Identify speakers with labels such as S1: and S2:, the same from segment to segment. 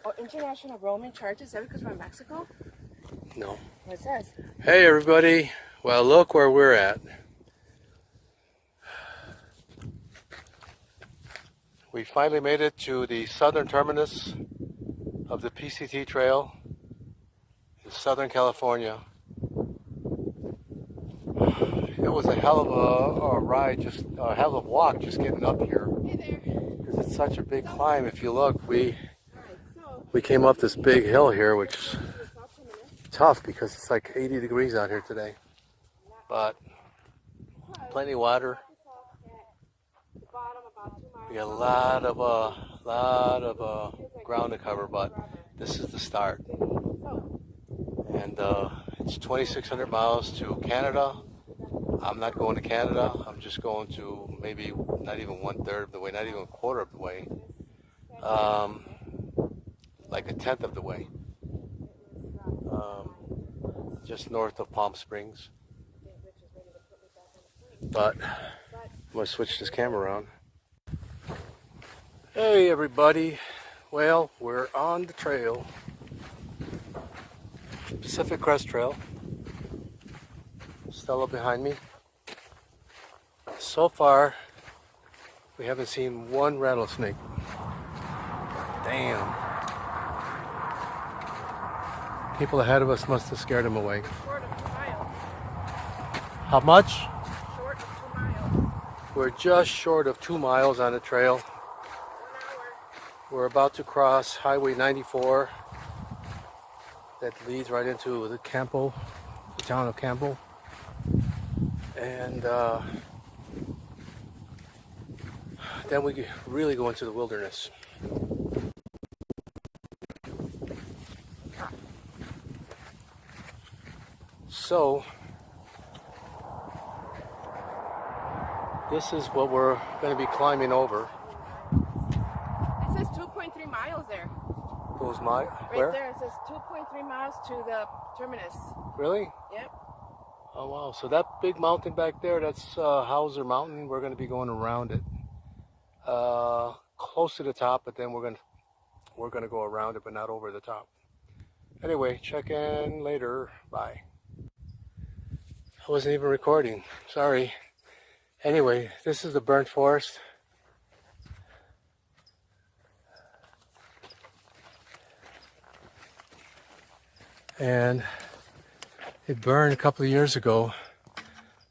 S1: Oh, international roaming charges. Is that because we're in Mexico?
S2: No.
S1: What it says?
S2: Hey everybody. Well, look where we're at. We finally made it to the southern terminus of the PCT trail in Southern California. It was a hell of a ride, just a hell of a walk just getting up here.
S1: Hey there.
S2: Because it's such a big climb. If you look, we came up this big hill here, which is tough because it's like 80 degrees out here today. But plenty of water. We got a lot of ground to cover, but this is the start. And it's 2,600 miles to Canada. I'm not going to Canada. I'm just going to maybe not even 1/3 of the way, not even 1/4 of the way. Like 1/10 of the way. Just north of Palm Springs. But I'm going to switch this camera around. Hey everybody. Well, we're on the trail. Pacific Crest Trail. Stella behind me. So far, we haven't seen one rattlesnake. Damn. People ahead of us must have scared them away.
S1: Short of 2 miles.
S2: How much?
S1: Short of 2 miles.
S2: We're just short of 2 miles on the trail.
S1: 1 hour.
S2: We're about to cross Highway 94. That leads right into the Campo, the town of Campo. And then we really go into the wilderness. So, this is what we're going to be climbing over.
S1: It says 2.3 miles there.
S2: Those where?
S1: Right there, it says 2.3 miles to the terminus.
S2: Really?
S1: Yep.
S2: Oh wow, so that big mountain back there, that's Hauser Mountain. We're going to be going around it. Close to the top, but then we're going to go around it, but not over the top. Anyway, check in later. Bye. I wasn't even recording. Sorry. Anyway, this is the burnt forest. And it burned a couple of years ago,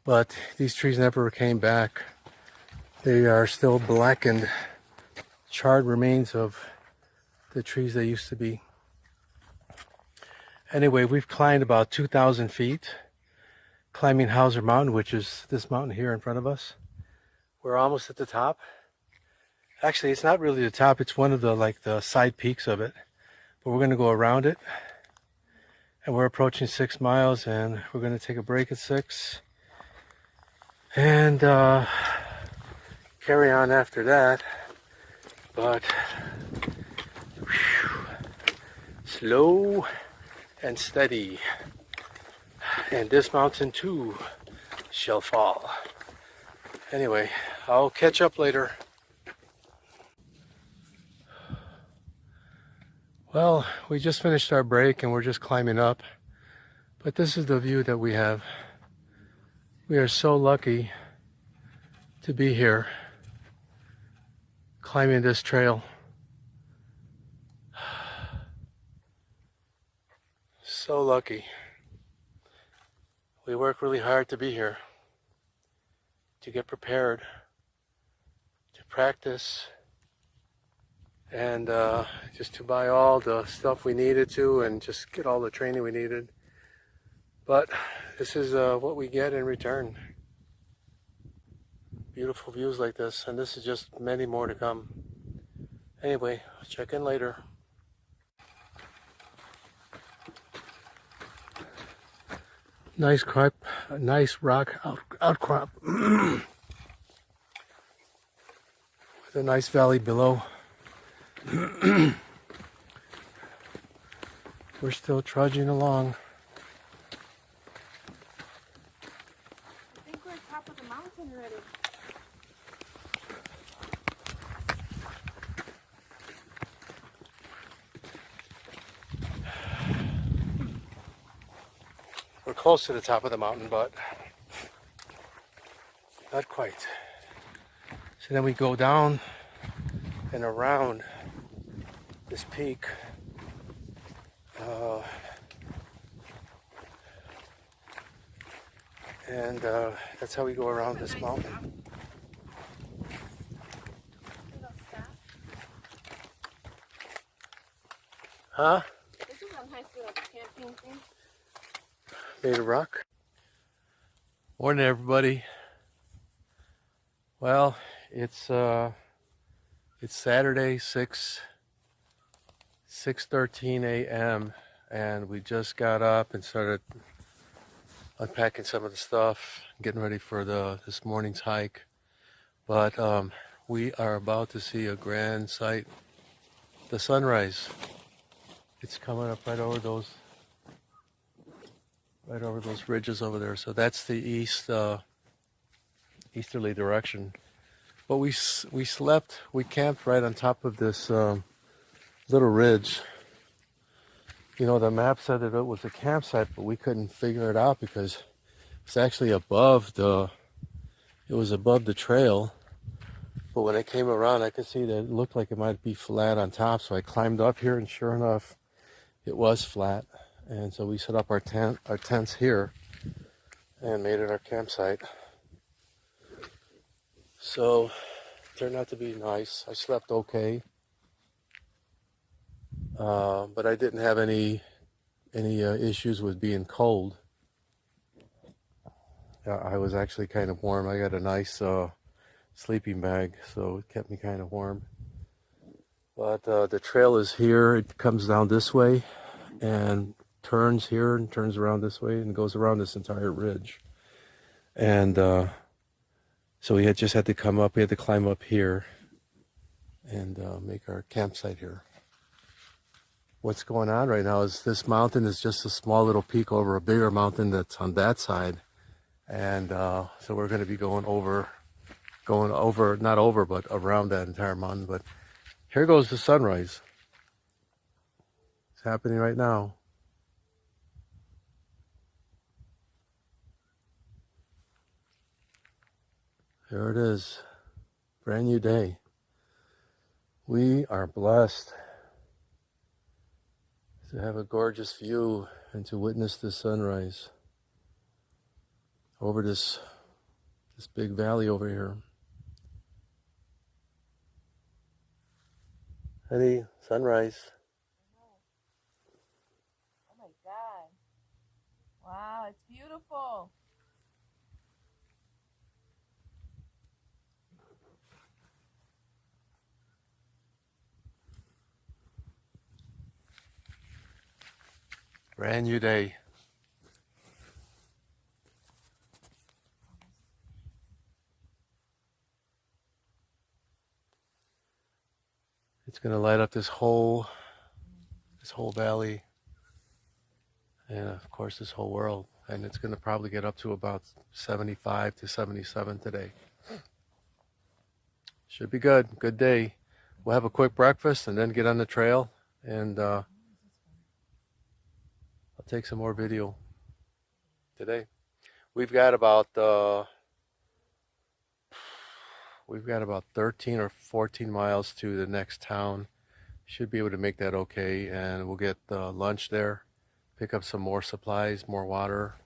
S2: but these trees never came back. They are still blackened, charred remains of the trees they used to be. Anyway, we've climbed about 2,000 feet, climbing Hauser Mountain, which is this mountain here in front of us. We're almost at the top. Actually, it's not really the top, it's one of the side peaks of it. But we're going to go around it. And we're approaching 6 miles, and we're going to take a break at 6. And carry on after that. But whew, slow and steady. And this mountain too shall fall. Anyway, I'll catch up later. Well, we just finished our break and we're just climbing up. But this is the view that we have. We are so lucky to be here climbing this trail. So lucky. We work really hard to be here, to get prepared, to practice, and just to buy all the stuff we needed to and just get all the training we needed. But this is what we get in return. Beautiful views like this, and this is just many more to come. Anyway, check in later. Nice crop, nice rock outcrop with a nice valley below. We're still trudging along.
S1: I think we're at the top of the mountain already.
S2: close to the top of the mountain, but not quite. So then we go down and around this peak. And that's how we go around this mountain. Huh?
S1: This is a nice little camping thing.
S2: Made of rock. Morning, everybody. Well, it's Saturday, 6:13 a.m. and we just got up and started unpacking some of the stuff, getting ready for this morning's hike. But we are about to see a grand sight, the sunrise. It's coming up right over those ridges over there. So that's the easterly direction. But we camped right on top of this little ridge. You know, the map said that it was a campsite, but we couldn't figure it out because it's actually above the trail. But when I came around, I could see that it looked like it might be flat on top. So I climbed up here, and sure enough, it was flat. And so we set up our tents here and made it our campsite. So it turned out to be nice. I slept okay. But I didn't have any issues with being cold. I was actually kind of warm. I got a nice sleeping bag, so it kept me kind of warm. But the trail is here. It comes down this way and turns here and turns around this way and goes around this entire ridge. And so we just had to come up. We had to climb up here and make our campsite here. What's going on right now is this mountain is just a small little peak over a bigger mountain that's on that side. And so we're going to be going over, not over, but around that entire mountain. But here goes the sunrise. It's happening right now. There it is. Brand new day. We are blessed to have a gorgeous view and to witness the sunrise over this big valley over here. Honey, sunrise.
S1: Oh my God. Wow, it's beautiful.
S2: Brand new day. It's going to light up this whole valley, and of course this whole world. And it's going to probably get up to about 75 to 77 today. Should be good. Good day. We'll have a quick breakfast and then get on the trail, and I'll take some more video today. We've got about 13 or 14 miles to the next town. Should be able to make that okay, and we'll get lunch there, pick up some more supplies, more water,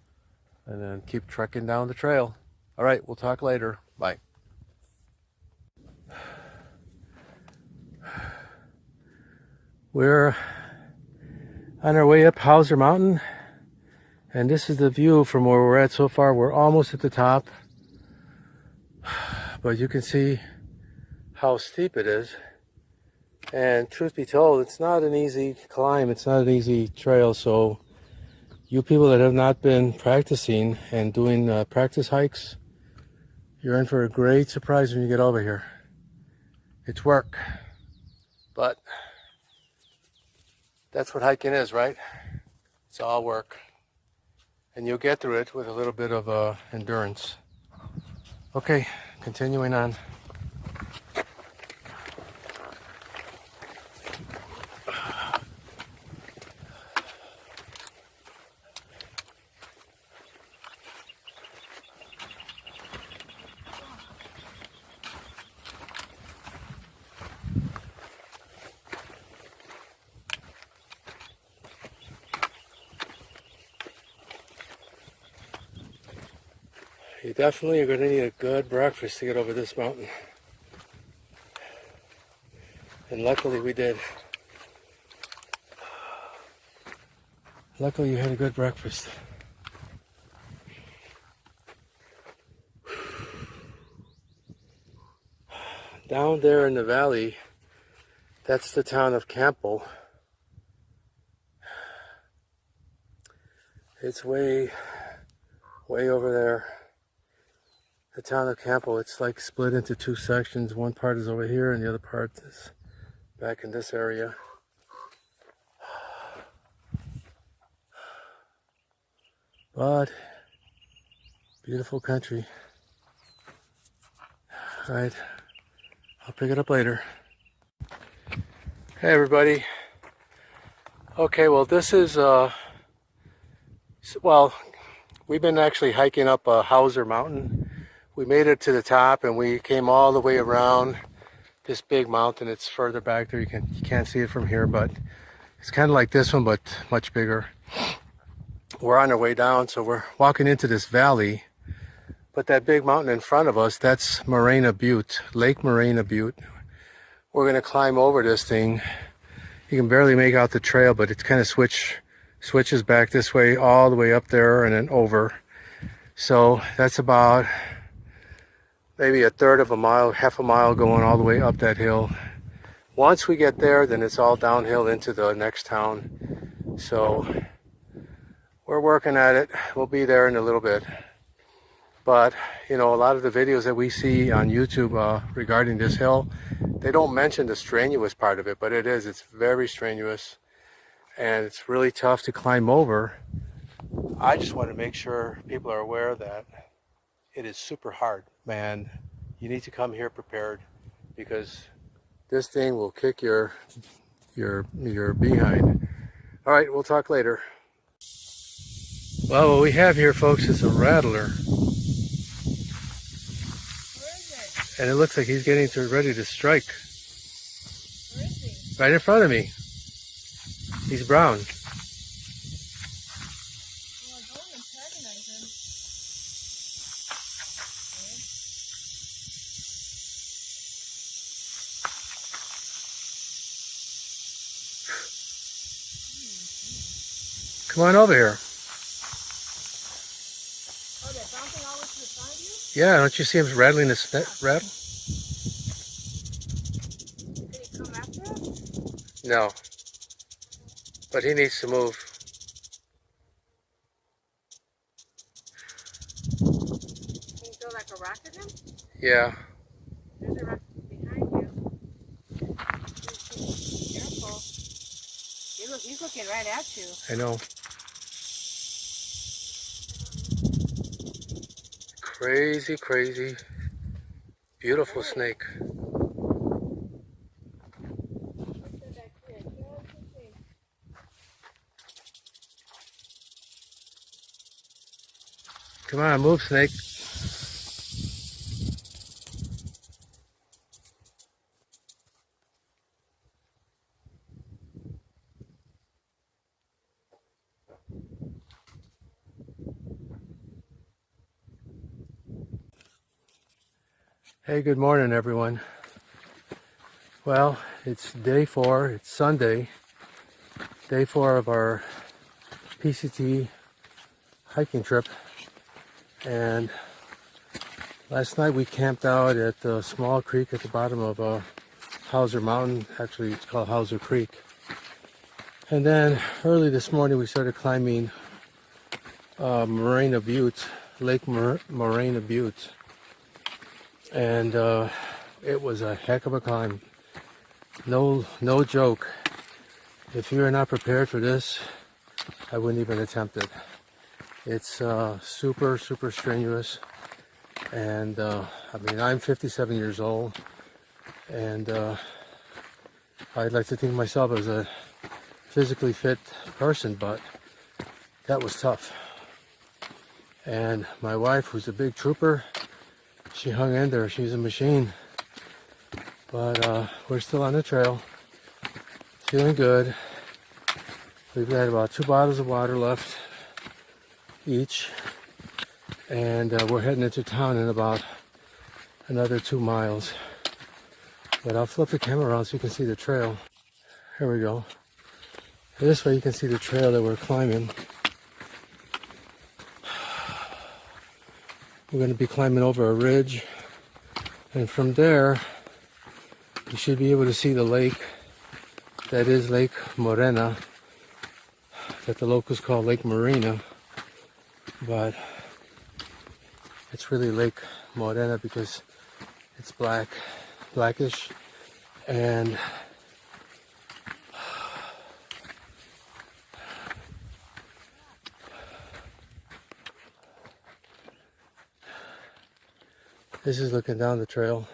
S2: and then keep trekking down the trail. All right, we'll talk later. Bye. We're on our way up Hauser Mountain, and this is the view from where we're at so far. We're almost at the top, but you can see how steep it is. And truth be told, it's not an easy climb. It's not an easy trail. So you people that have not been practicing and doing practice hikes, you're in for a great surprise when you get over here. It's work, but that's what hiking is, right? It's all work. And you'll get through it with a little bit of endurance. Okay, continuing on. You definitely are going to need a good breakfast to get over this mountain. And luckily we did. Luckily you had a good breakfast. Down there in the valley, that's the town of Campbell. It's way over there. The town of Campbell, it's like split into two sections. One part is over here and the other part is back in this area. But beautiful country. All right, I'll pick it up later. Hey everybody. Okay, well this is well, we've been actually hiking up Hauser Mountain. We made it to the top and we came all the way around this big mountain. It's further back there. You can't see it from here, but it's kind of like this one, but much bigger. We're on our way down, so we're walking into this valley. But that big mountain in front of us, that's Morena Butte, Lake Morena Butte. We're gonna climb over this thing. You can barely make out the trail, but it's kind of switches back this way, all the way up there and then over. So that's about maybe a third of a mile, half a mile going all the way up that hill. Once we get there, then it's all downhill into the next town. So we're working at it. We'll be there in a little bit. But, you know, a lot of the videos that we see on YouTube regarding this hill, they don't mention the strenuous part of it, but it is. It's very strenuous. And it's really tough to climb over. I just want to make sure people are aware that it is super hard, man. You need to come here prepared because this thing will kick your behind. All right, we'll talk later. Well, what we have here, folks, is a rattler.
S1: Where is it?
S2: And it looks like he's getting ready to strike.
S1: Where is he?
S2: Right in front of me. He's brown.
S1: Well, go and antagonize him.
S2: Come on over here.
S1: Oh, they're bouncing all the way to the side of you?
S2: Yeah, don't you see him rattling his rattle?
S1: Did he come after us?
S2: No. But he needs to move.
S1: Can you throw like a rock at him?
S2: Yeah.
S1: There's a rock behind you. Careful. He's looking right at you.
S2: I know. Crazy, crazy, beautiful snake. Come on, move, snake. Hey, good morning, everyone. Well, it's day 4. It's Sunday, day 4 of our PCT hiking trip. And last night we camped out at the small creek at the bottom of Hauser Mountain. Actually, it's called Hauser Creek. And then early this morning we started climbing Morena Butte, Lake Morena Butte. And it was a heck of a climb. No joke. If you're not prepared for this, I wouldn't even attempt it. It's super strenuous. And I mean, I'm 57 years old, and I'd like to think of myself as a physically fit person, but that was tough. And my wife, who's a big trooper, she hung in there. She's a machine. But we're still on the trail. Feeling good. We've got about 2 bottles of water left each. And we're heading into town in about another 2 miles. But I'll flip the camera around so you can see the trail. Here we go. This way you can see the trail that we're climbing. We're going to be climbing over a ridge. And from there, you should be able to see the lake. That is Lake Morena, that the locals call Lake Marina. But it's really Lake Morena because it's blackish. And this is looking down the trail.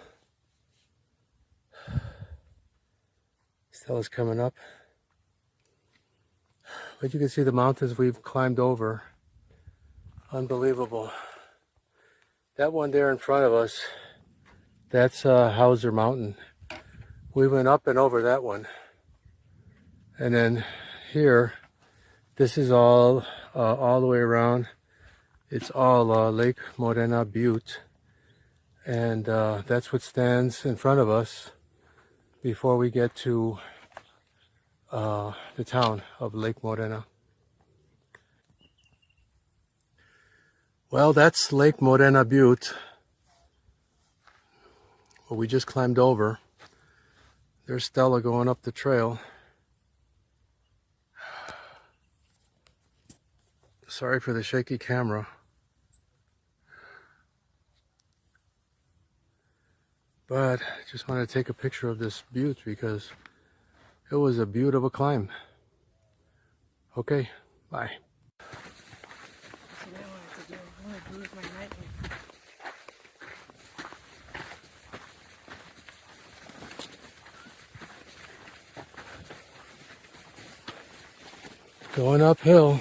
S2: Stella's coming up. But you can see the mountains we've climbed over. Unbelievable. That one there in front of us, that's Hauser Mountain. We went up and over that one. And then here, this is all the way around. It's all Lake Morena Butte. And that's what stands in front of us before we get to the town of Lake Morena. Well, that's Lake Morena Butte, what we just climbed over. There's Stella going up the trail. Sorry for the shaky camera. But I just want to take a picture of this butte because it was a beautiful climb. Okay, bye. Going uphill.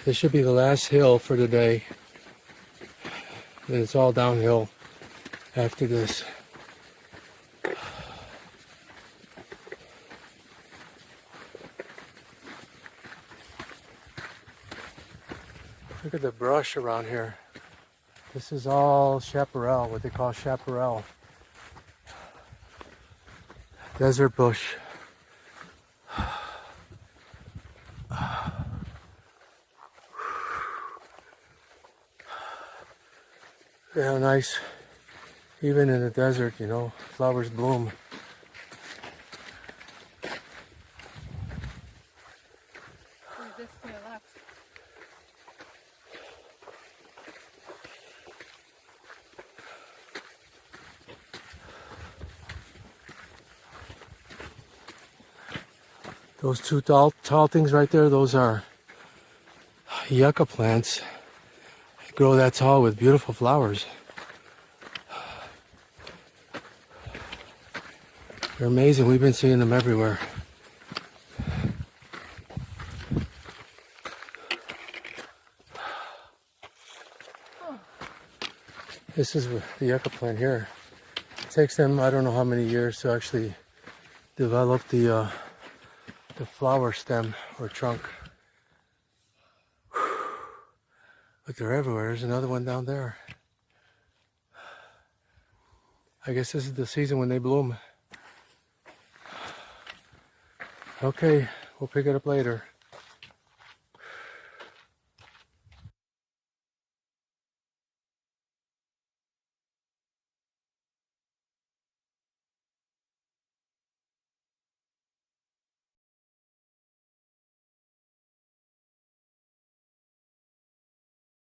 S2: This should be the last hill for the day. Then it's all downhill after this. Look at the brush around here. This is all chaparral, what they call chaparral. Desert bush. Yeah, nice. Even in the desert, you know, flowers bloom.
S1: This to the left.
S2: Those two tall things right there, those are yucca plants. They grow that tall with beautiful flowers. They're amazing. We've been seeing them everywhere. This is the yucca plant here. It takes them, I don't know how many years to actually develop the flower stem or trunk. But they're everywhere. There's another one down there. I guess this is the season when they bloom. Okay, we'll pick it up later.